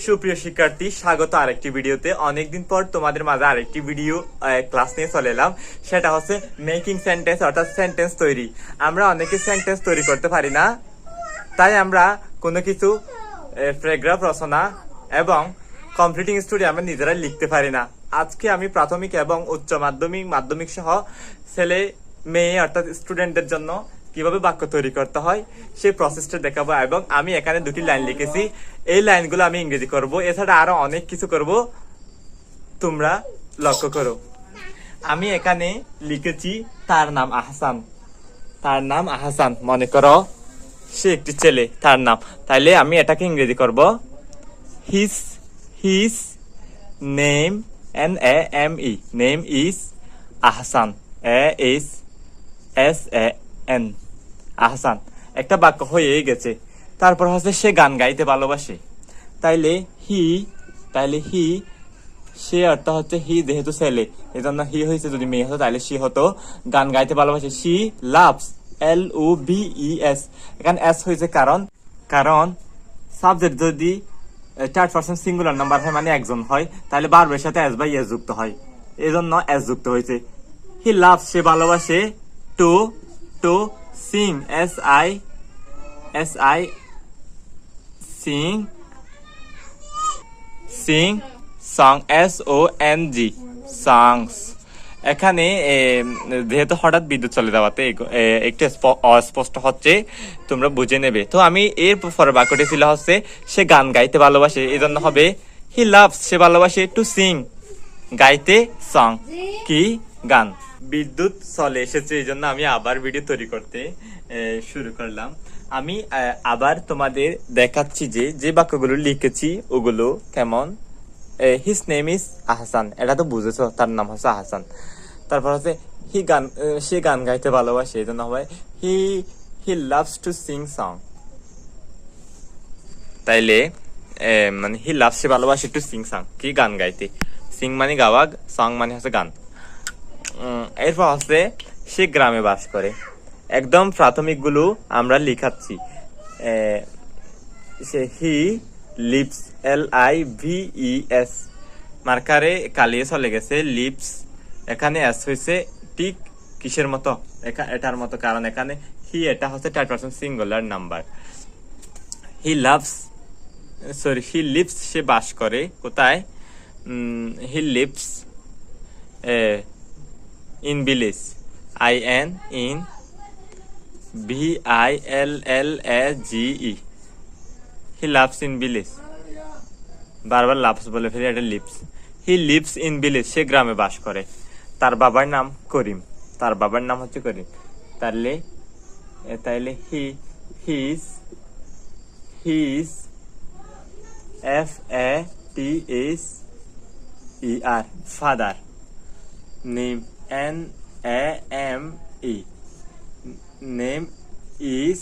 সুপ্রিয় শিক্ষার্থী, স্বাগত আরেকটি ভিডিওতে। অনেকদিন পর তোমাদের মাঝে আরেকটি ভিডিও ক্লাস নিয়ে চলে এলাম। সেটা হচ্ছে মেকিং সেন্টেন্স, অর্থাৎ সেন্টেন্স তৈরি। আমরা অনেকে সেন্টেন্স তৈরি করতে পারি না, তাই আমরা কোনো কিছু প্যারাগ্রাফ রচনা এবং কমপ্লিটিং স্টোরি আমরা নিজেরা লিখতে পারি না। আজকে আমি প্রাথমিক এবং উচ্চ মাধ্যমিক সহ ছেলে মেয়ে অর্থাৎ স্টুডেন্টদের জন্য কিভাবে বাক্য তৈরি করতে হয় সেই প্রসেসটা দেখাবো। এবং আমি এখানে দুটি লাইন লিখেছি, এই লাইনগুলো আমি ইংরেজি করব, এছাড়া আরো অনেক কিছু করব, তোমরা লক্ষ্য করো। আমি এখানে লিখেছি তার নাম আহসান। তার নাম আহসান, মনে করো সে একটি ছেলে, তার নাম। তাইলে আমি এটাকে ইংরেজি করব his name, NAME, name is Ahsan, AHSAN, Ahsan. একটা বাক্য হয়ে গেছে। তারপর হচ্ছে সে গান গাইতে ভালোবাসে। তাইলে হি সে অর্থ হচ্ছে হি, যেহেতু ছেলে এজন্য হি হয়েছে। যদি মেয়ে হতো তাহলে সে হতো গান গাইতে ভালোবাসে। C loves, LOVES। এখানে এস হয়েছে কারণ সাবজেক্ট যদি থার্ড পারসন সিঙ্গুলার নাম্বার হয়, মানে একজন হয়, তাহলে বারবার সাথে এস বাই এস যুক্ত হয়, এজন্য এস যুক্ত হয়েছে। হি লাভস, সে ভালোবাসে, to sing, SI sing song, SONG songs। এখানে যেহেতু হঠাৎ বিদ্যুৎ চলে যাওয়াতে একটু অস্পষ্ট হচ্ছে, তোমরা বুঝে নেবে। তো আমি এর পরে বাক্যটি ছিল হচ্ছে সে গান গাইতে ভালোবাসে, এই জন্য হবে হি লাভস, সে ভালোবাসে, টু সিং, গাইতে, সং, কি, গান। বিদ্যুৎ চলে এসেছে, এই জন্য আমি আবার ভিডিও তৈরি করতে শুরু করলাম। আমি আবার তোমাদের দেখাচ্ছি যে বাক্যগুলো লিখেছি ওগুলো কেমন। হিজ নেম ইজ আহসান, এটা তো বুঝেছো, তার নাম হচ্ছে আহসান। তারপর হচ্ছে সে গান গাইতে ভালোবাসে, এই জন্য হবে he loves to Singh song. তাইলে মানে হি লাভস, সে ভালোবাসে, টু সিং সং, কি, গান গাইতে। সিং মানে গাওয়া, সং মানে হচ্ছে গান। এরপর হচ্ছে সে গ্রামে বাস করে। একদম প্রাথমিক গুলো আমরা লিখাচ্ছি। হি লিভস, LIVES, মার্কারে কালিয়ে চলে গেছে। লিভস, এখানে এস হয়েছে ঠিক কিসের মতো, এটার মতো, কারণ এখানে হি, এটা হচ্ছে third person singular number. He lives, সে বাস করে কোথায়, he lives in village, IN in VILLAGE, he loves in village. বারবার লাভস বলে ফেলে, এটা lives. He lives in village, সে গ্রামে বাস করে। তার বাবার নাম করিম, তার বাবার নাম হচ্ছে করিম। তাইলে his FATHER, father. Name, NAME, name is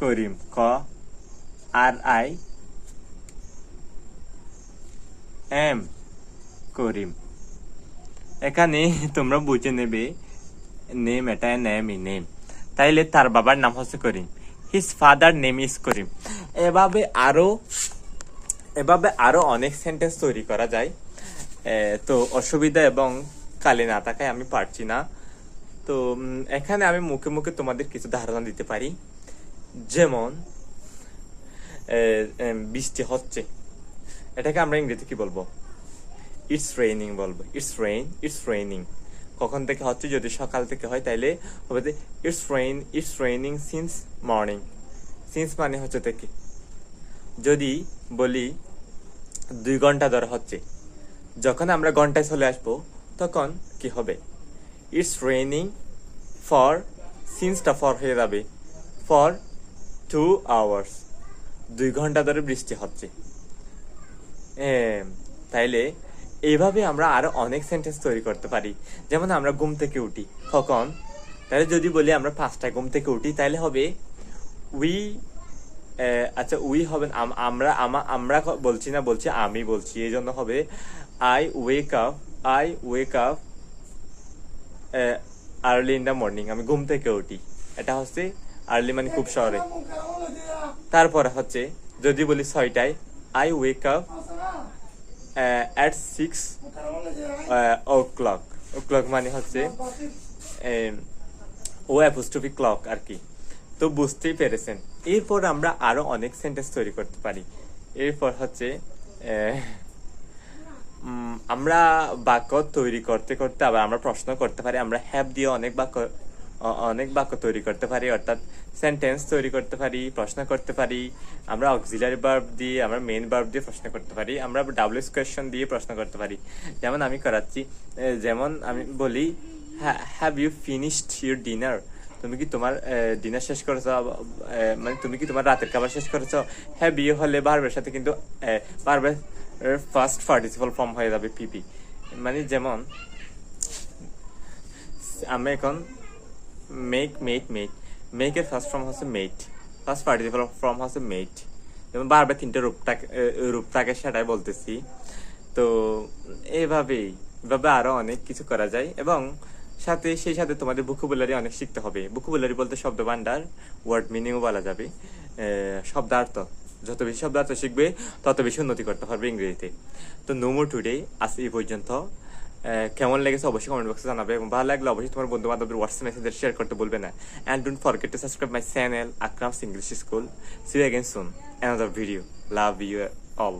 Karim, KRIM, করিম। এখানে তোমরা বুঝে নেবে নেম, এটা NAME, নেম। তাইলে তার বাবার নাম হচ্ছে করিম, হিজ ফাদার নেম ইজ করিম। এভাবে আরো অনেক সেন্টেন্স তৈরি করা যায়। তো অসুবিধা এবং কালে না থাকায় আমি পারছি না। তো এখানে আমি মুখে মুখে তোমাদের কিছু ধারণা দিতে পারি। যেমন বৃষ্টি হচ্ছে, এটাকে আমরা ইংরেজিতে কি বলবো, ইটস রেইনিং বলবো। ইটস রেইনিং কখন থেকে হচ্ছে, যদি সকাল থেকে হয় তাইলে হবে যে it's raining since morning. Since মানে হচ্ছে থেকে। যদি বলি 2 ঘন্টা ধরে হচ্ছে, যখন আমরা ঘন্টায় চলে আসবো তখন কি হবে, ইটস রেইনিং ফর, সিন্সটা ফর হয়ে যাবে, ফর 2 hours, 2 ঘন্টা ধরে বৃষ্টি হচ্ছে। তাইলে এইভাবে আমরা আরো অনেক সেন্টেন্স তৈরি করতে পারি। যেমন আমরা ঘুম থেকে উঠি কখন, তাহলে যদি বলি আমরা 5টায় ঘুম থেকে উঠি, তাহলে হবে উই হবে, আমরা বলছি না, বলছি আমি বলছি, এই জন্য হবে I wake up early in the morning, আমি ঘুম থেকে উঠি। এটা হচ্ছে আর্লি মানে খুব শহরে। তারপরে হচ্ছে যদি বলি 6টায়, I wake up at 6 o'clock. o'clock মানে হচ্ছে ও অ্যাপোস্ট্রফি ক্লক আর কি। তো বুঝতেই পেরেছেন। এরপর আমরা আরো অনেক সেন্টেন্স তৈরি করতে পারি। এরপর হচ্ছে আমরা বাক্য তৈরি করতে করতে আবার আমরা প্রশ্ন করতে পারি। আমরা হ্যাভ দিয়ে অনেক বাক্য তৈরি করতে পারি, অর্থাৎ সেন্টেন্স তৈরি করতে পারি, প্রশ্ন করতে পারি। আমরা অক্সিলারি ভার্ব দিয়ে, আমরা মেইন ভার্ব দিয়ে প্রশ্ন করতে পারি। আমরা ডাবলুএস কোয়েশ্চন দিয়ে প্রশ্ন করতে পারি। যেমন আমি করাচ্ছি, যেমন আমি বলি have you finished your dinner? তুমি কি তোমার ডিনার শেষ করেছো? মানে তুমি কি তোমার রাতের খাবার শেষ করেছো? হ্যাভ ইউ হলে ভার্বের সাথে কিন্তু ভার্বের ফার্স্ট পার্টিসিপাল ফর্ম হয়ে যাবে পিপি। মানে যেমন আমরা এখন মেকের ফার্স্ট ফর্ম হচ্ছে মেট, ফার্স্ট পার্টিসিপাল ফর্ম হচ্ছে মেট। যেমন ভার্বের 3টে রূপ থাকে সেটাই বলতেছি। তো এভাবে আরো অনেক কিছু করা যায়, এবং সেই সাথে তোমাদের ভোকাবুলারি অনেক শিখতে হবে। ভোকাবুলারি বলতে শব্দ ভান্ডার, ওয়ার্ড মিনিংও বলা যাবে, শব্দার্থ। যত বেশি শব্দার্থ শিখবে তত বেশি উন্নতি করতে পারবে ইংরেজিতে। তো নো মোর টুডে, আজ এই পর্যন্ত। কেমন লেগেছে অবশ্যই কমেন্ট বক্সে জানাবে, এবং ভালো লাগলে অবশ্যই তোমার বন্ধু বান্ধবদের হোয়াটসঅ্যাপ মেসেঞ্জারে শেয়ার করতে বলবে না। And don't forget to subscribe my channel Akram's English school. See you again soon another video. Love you all.